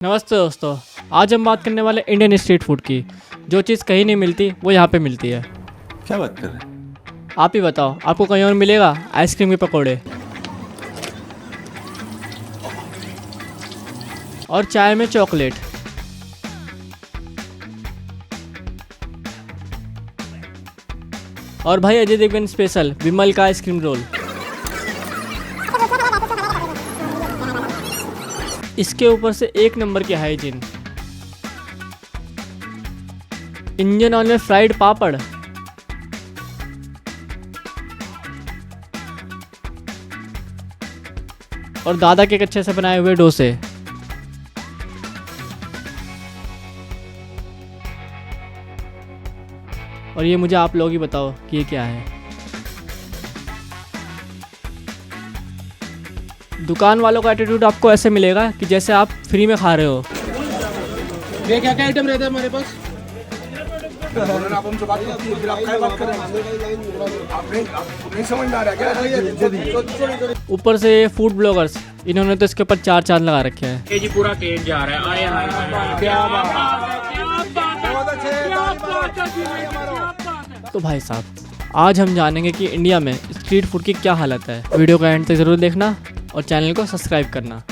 नमस्ते दोस्तों, आज हम बात करने वाले इंडियन स्ट्रीट फूड की। जो चीज़ कहीं नहीं मिलती वो यहाँ पे मिलती है। क्या बात कर रहे हैं? आप ही बताओ, आपको कहीं और मिलेगा आइसक्रीम के पकौड़े और चाय में चॉकलेट। और भाई अजय देवगन स्पेशल विमल का आइसक्रीम रोल। इसके ऊपर से एक नंबर की हाइजीन। इंडियन ऑयल में फ्राइड पापड़ और दादा के कच्चे से बनाए हुए डोसे। और ये मुझे आप लोग ही बताओ कि ये क्या है। दुकान वालों का एटीट्यूड आपको ऐसे मिलेगा कि जैसे आप फ्री में खा रहे हो। ये क्या क्या आइटम रहता है हमारे पास? आप हमसे बात करती है, फिर आप क्या बात कर रहे हैं? आप नहीं समझ में आ रहा है क्या? ऊपर से फूड ब्लॉगर्स, इन्होंने तो इसके ऊपर 4 चांद लगा रखे हैं। ये जी पूरा केक जा रहा है। आए हाय क्या बात। तो भाई साहब, आज हम जानेंगे कि इंडिया में स्ट्रीट फूड की क्या हालत है। वीडियो का एंड तक ज़रूर देखना और चैनल को सब्सक्राइब करना।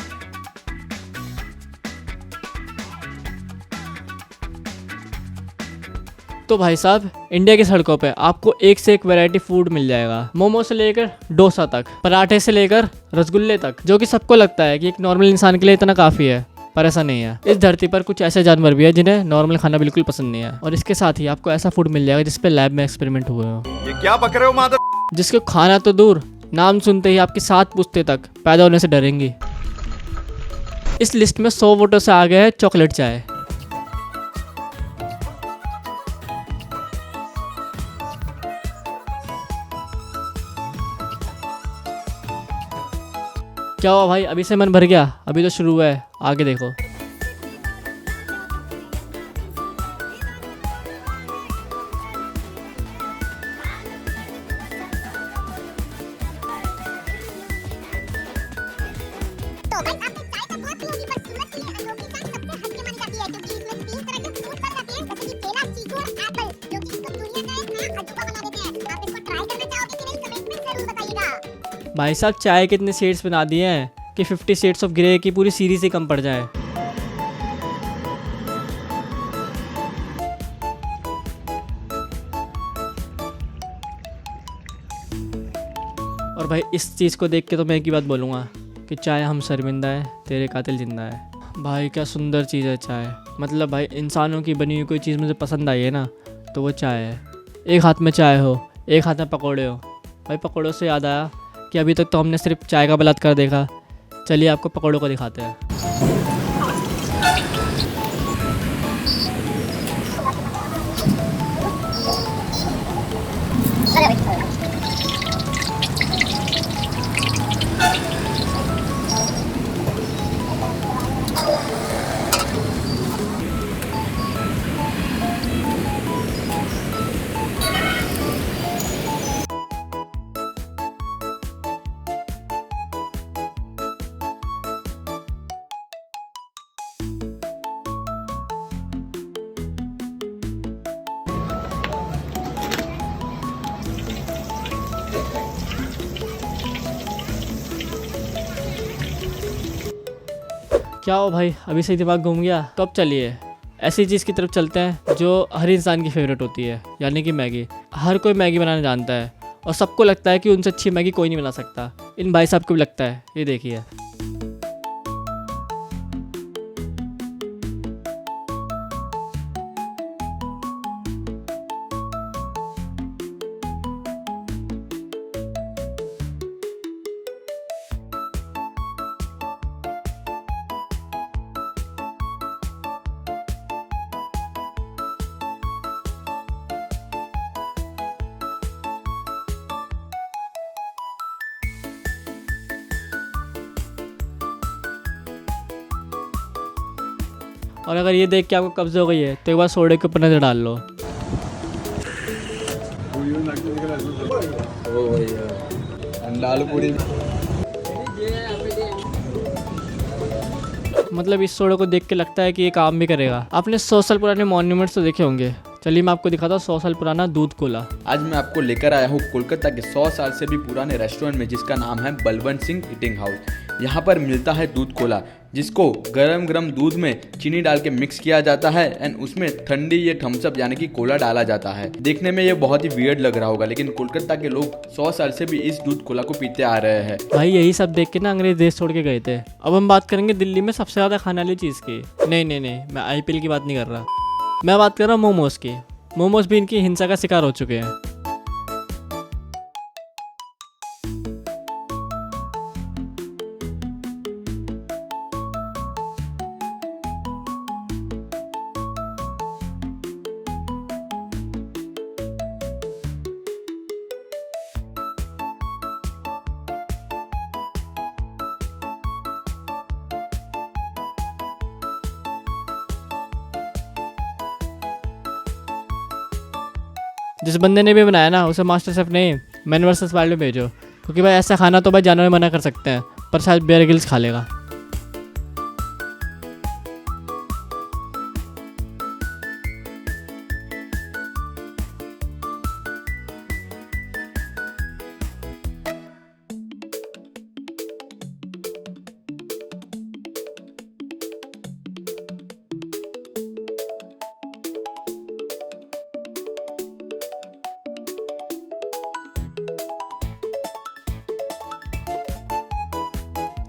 तो भाई साहब, इंडिया की सड़कों पे आपको एक से एक वैरायटी फूड मिल जाएगा। मोमो से लेकर डोसा तक, पराठे से लेकर रसगुल्ले तक, जो कि सबको लगता है कि एक नॉर्मल इंसान के लिए इतना काफ़ी है, पर ऐसा नहीं है। इस धरती पर कुछ ऐसे जानवर भी है जिन्हें नॉर्मल खाना बिल्कुल पसंद नहीं है। और इसके साथ ही आपको ऐसा फूड मिल जाएगा जिस पे लैब में एक्सपेरिमेंट हुए हो। ये क्या बक रहे हो मादर? जिसको खाना तो दूर, नाम सुनते ही आपकी 7 पुश्ते तक पैदा होने से डरेंगी। इस लिस्ट में 100 वोटों से आगे है चॉकलेट चाय। क्या हुआ भाई, अभी से मन भर गया? अभी तो शुरू हुआ है, आगे देखो। भाई साहब, चाय के इतने शेड्स बना दिए हैं कि 50 शेड्स ऑफ ग्रे की पूरी सीरीज ही कम पड़ जाए। और भाई इस चीज़ को देख के तो मैं एक ही बात बोलूँगा कि चाय हम शर्मिंदा है, तेरे कातिल जिंदा है। भाई क्या सुंदर चीज़ है चाय। मतलब भाई, इंसानों की बनी हुई कोई चीज़ मुझे पसंद आई है ना, तो वो चाय है। एक हाथ में चाय हो, एक हाथ में पकौड़े हो। भाई पकौड़ों से याद आया कि अभी तक तो हमने सिर्फ चाय का बलात्कार देखा। चलिए आपको पकौड़ों को दिखाते हैं। क्या हो भाई, अभी से दिमाग घूम गया? तो अब चलिए ऐसी चीज़ की तरफ चलते हैं जो हर इंसान की फेवरेट होती है, यानी कि मैगी। हर कोई मैगी बनाना जानता है और सबको लगता है कि उनसे अच्छी मैगी कोई नहीं बना सकता। इन भाई साहब को भी लगता है। ये देखिए, और अगर ये देख के आपको कब्ज़ हो गई है तो एक बार सोडे के ऊपर नज़र डाल लो। अंडा आलू पूरी। मतलब इस सोडे को देख के लगता है कि ये काम भी करेगा। आपने 100 साल पुराने मॉन्यूमेंट्स तो देखे होंगे, चलिए मैं आपको दिखाता हूँ 100 साल पुराना दूध कोला। आज मैं आपको लेकर आया हूँ कोलकाता के 100 साल से भी पुराने रेस्टोरेंट में, जिसका नाम है बलवंत सिंह ईटिंग हाउस। यहाँ पर मिलता है दूध कोला, जिसको गरम गरम दूध में चीनी डाल के मिक्स किया जाता है एंड उसमें ठंडी ये थम्सअप यानी कि कोला डाला जाता है। देखने में ये बहुत ही वियर्ड लग रहा होगा, लेकिन कोलकाता के लोग 100 साल से भी इस दूध कोला को पीते आ रहे हैं। भाई यही सब देख के ना अंग्रेज देश छोड़ के गए थे। अब हम बात करेंगे दिल्ली में सबसे ज़्यादा खाने वाली चीज़ की। नहीं, मैं IPL की बात नहीं कर रहा, मैं बात कर रहा हूँ मोमोज़ की। मोमोज भी इनकी हिंसा का शिकार हो चुके हैं। जिस बंदे ने भी बनाया ना उसे मास्टर शेफ नहीं मैन वर्सेस वाइल्ड में भेजो, क्योंकि भाई ऐसा खाना तो भाई जानवर मना कर सकते हैं, पर शायद बेयर ग्रिल्स खा लेगा।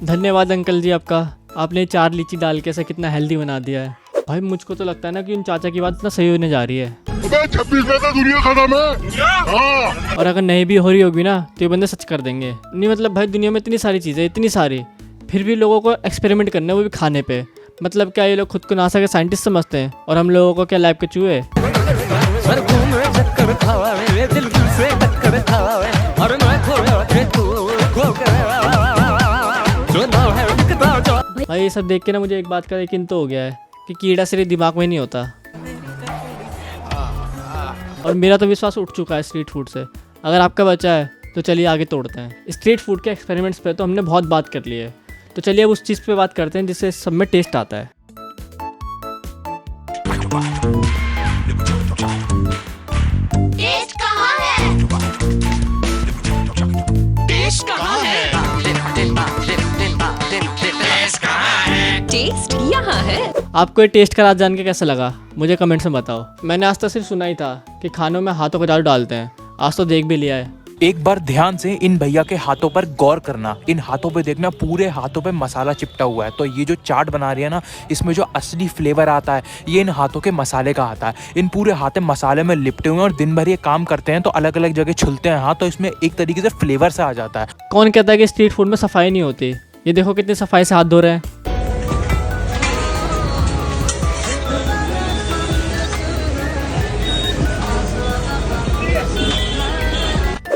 धन्यवाद अंकल जी आपका, आपने 4 लीची डाल के ऐसा कितना हेल्दी बना दिया है। भाई मुझको तो लगता है ना कि उन चाचा की बात इतना सही होने जा रही है। 26 में तो दुनिया खत्म है। और अगर नहीं भी हो रही होगी ना तो ये बंदे सच कर देंगे। नहीं मतलब भाई दुनिया में इतनी सारी चीज़ें, इतनी सारी, फिर भी लोगों को एक्सपेरिमेंट करना है, वो भी खाने पे। मतलब क्या ये लोग खुद को नासा के साइंटिस्ट समझते हैं और हम लोगों को क्या लैब के चूहे। भाई ये सब देख के ना मुझे एक बात का यकीन तो हो गया है कि कीड़ा सिर्फ दिमाग में नहीं होता। और मेरा तो विश्वास उठ चुका है स्ट्रीट फूड से। अगर आपका बचा है तो चलिए आगे तोड़ते हैं। स्ट्रीट फूड के एक्सपेरिमेंट्स पे तो हमने बहुत बात कर ली है, तो चलिए अब उस चीज़ पे बात करते हैं जिससे सब में टेस्ट आता है। टेस्ट कहाँ है? टेस्ट कहाँ है? टेस्ट यहाँ है। आपको ये टेस्ट का राज जान के कैसा लगा मुझे कमेंट्स में बताओ। मैंने आज तक सिर्फ सुना ही था कि खानों में हाथों का जादू डालते हैं, आज तो देख भी लिया है। एक बार ध्यान से इन भैया के हाथों पर गौर करना, इन हाथों पे देखना, पूरे हाथों पे मसाला चिपटा हुआ है। तो ये जो चाट बना रही है ना, इसमें जो असली फ्लेवर आता है ये इन हाथों के मसाले का आता है। इन पूरे हाथे मसाले में लिपटे हुए हैं और दिन भर ये काम करते हैं तो अलग अलग जगह छुलते हैं हाथ, तो इसमें एक तरीके से फ्लेवर सा आ जाता है। कौन कहता है कि स्ट्रीट फूड में सफाई नहीं होती? ये देखो कितनी सफाई से हाथ धो रहे हैं।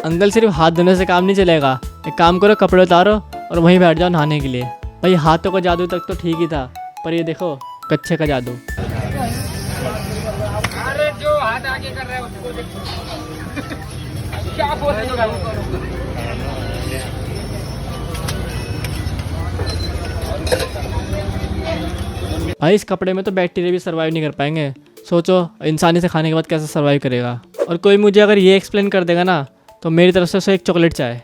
अंकल सिर्फ हाथ धोने से काम नहीं चलेगा, एक काम करो कपड़े उतारो और वहीं बैठ जाओ नहाने के लिए। भाई हाथों का जादू तक तो ठीक ही था, पर ये देखो कच्चे का जादू। अरे जो हाथ आगे कर रहा है उसको देखो क्या बोल रहे हो। भाई इस कपड़े में तो बैक्टीरिया भी सर्वाइव नहीं कर पाएंगे, सोचो इंसानी से खाने के बाद कैसे सर्वाइव करेगा। और कोई मुझे अगर ये एक्सप्लेन कर देगा ना तो मेरी तरफ से उसे एक चॉकलेट चाय।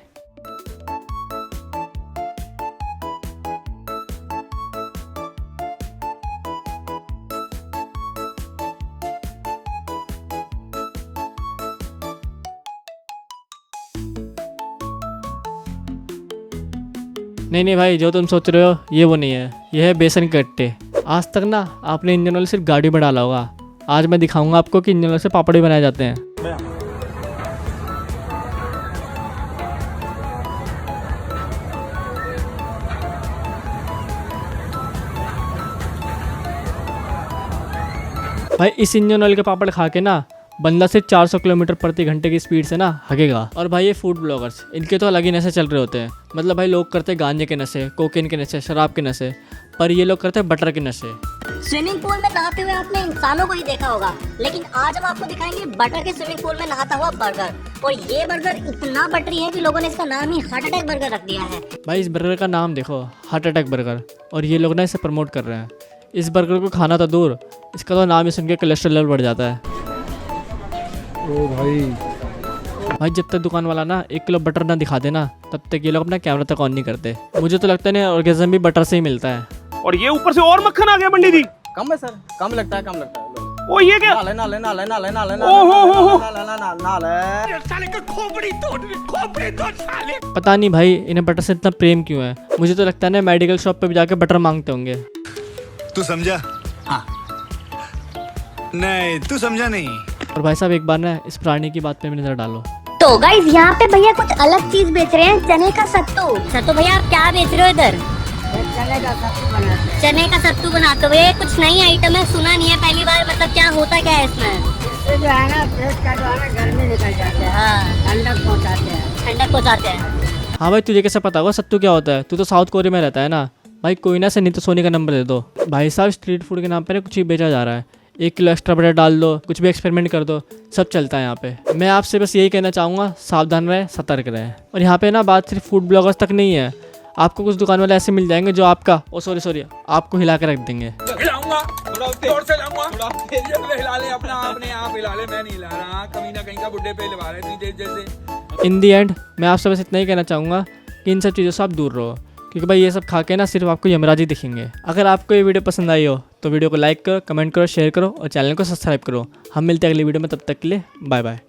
नहीं भाई जो तुम सोच रहे हो ये वो नहीं है, ये है बेसन के गट्टे। आज तक ना आपने इंजन ऑयल सिर्फ गाड़ी में डाला होगा, आज मैं दिखाऊंगा आपको कि इंजन ऑयल से पापड़ भी बनाए जाते हैं। भाई इस इंजन ऑयल के पापड़ खा के ना बंदा सिर्फ 400 किलोमीटर प्रति घंटे की स्पीड से ना हगेगा। और भाई ये फूड ब्लॉगर्स, इनके तो अलग ही नशे चल रहे होते हैं। मतलब भाई लोग करते हैं गांजे के नशे, कोकेन के नशे, शराब के नशे, पर ये लोग करते हैं बटर के नशे। स्विमिंग पूल में नहाते हुए आपने इंसानों को ही देखा होगा, लेकिन आज हम आपको दिखाएंगे बटर के स्विमिंग पूल में नहाता हुआ बर्गर। और ये बर्गर इतना बटरी है कि लोगों ने इसका नाम ही हार्ट अटैक बर्गर रख दिया है। भाई इस बर्गर का नाम देखो, हार्ट अटैक बर्गर, और ये लोग ना इसे प्रमोट कर रहे हैं। इस बर्गर को खाना तो दूर, इसका तो नाम ही सुन के कोलेस्ट्रॉल लेवल बढ़ जाता है। ओ भाई जब तक दुकान वाला ना 1 किलो बटर ना दिखा देना, तब तक ये लोग अपना कैमरा तक ऑन नहीं करते। मुझे तो लगता है ऑर्गेज़म भी बटर से ही मिलता है। और ये ऊपर से और मक्खन आ गया पंडित जी। कम है सर, कम लगता है, कम लगता है। ओ ये क्या? नाले नाले नाले नाले नाले साले का खोपड़ी तोड़ साले। पता नहीं भाई इन्हें बटर से इतना प्रेम क्यों है। मुझे तो लगता है ना मेडिकल शॉप पे भी जाके बटर मांगते होंगे। तू समझा? हाँ। नहीं तू समझा नहीं। और भाई साहब एक बार ना इस प्राणी की बात पे भी नजर डालो। तो गाइस यहाँ पे भैया कुछ अलग चीज बेच रहे हैं, चने का सत्तू। सत्तू भैया आप क्या बेच रहे हो इधर? चने का सत्तू बनाते हो भैया, कुछ नई आइटम है, सुना नहीं है पहली बार। मतलब क्या होता क्या है इसमें? जो है ना पेट का जो है ना गर्मी निकल जाते हैं, हाँ, ठंडक पहुँचाते हैं। ठंडक पहुँचाते हैं। हाँ भाई तुझे कैसे पता होगा सत्तू क्या होता है? तू तो साउथ कोरिया में रहता है ना। भाई कोई ना से नहीं तो सोनी का नंबर दे दो। भाई साहब स्ट्रीट फूड के नाम पे ना कुछ ही बेचा जा रहा है। 1 किलो एक्स्ट्रा बटर डाल दो, कुछ भी एक्सपेरिमेंट कर दो, सब चलता है यहाँ पे। मैं आपसे बस यही कहना चाहूँगा, सावधान रहे, सतर्क रहे। और यहाँ पे ना बात सिर्फ फूड ब्लॉगर्स तक नहीं है, आपको कुछ दुकान वाले ऐसे मिल जाएंगे जो आपका सॉरी आपको हिला के रख देंगे। हिलाऊंगा, थोड़ा जोर से हिलाऊंगा, थोड़ा हिला ले अपना, अपने आप हिला ले, मैं नहीं हिला रहा। कहीं ना कहीं का बुड्ढे पे हिला रहे थे जैसे। इन दी एंड मैं आपसे बस इतना ही कहना चाहूँगा कि इन सब चीज़ों से आप दूर रहो, क्योंकि भाई ये सब खा के ना सिर्फ आपको यमराज ही दिखेंगे। अगर आपको ये वीडियो पसंद आई हो तो वीडियो को लाइक करो, कमेंट करो, शेयर करो और चैनल को सब्सक्राइब करो। हम मिलते हैं अगली वीडियो में, तब तक के लिए बाय बाय।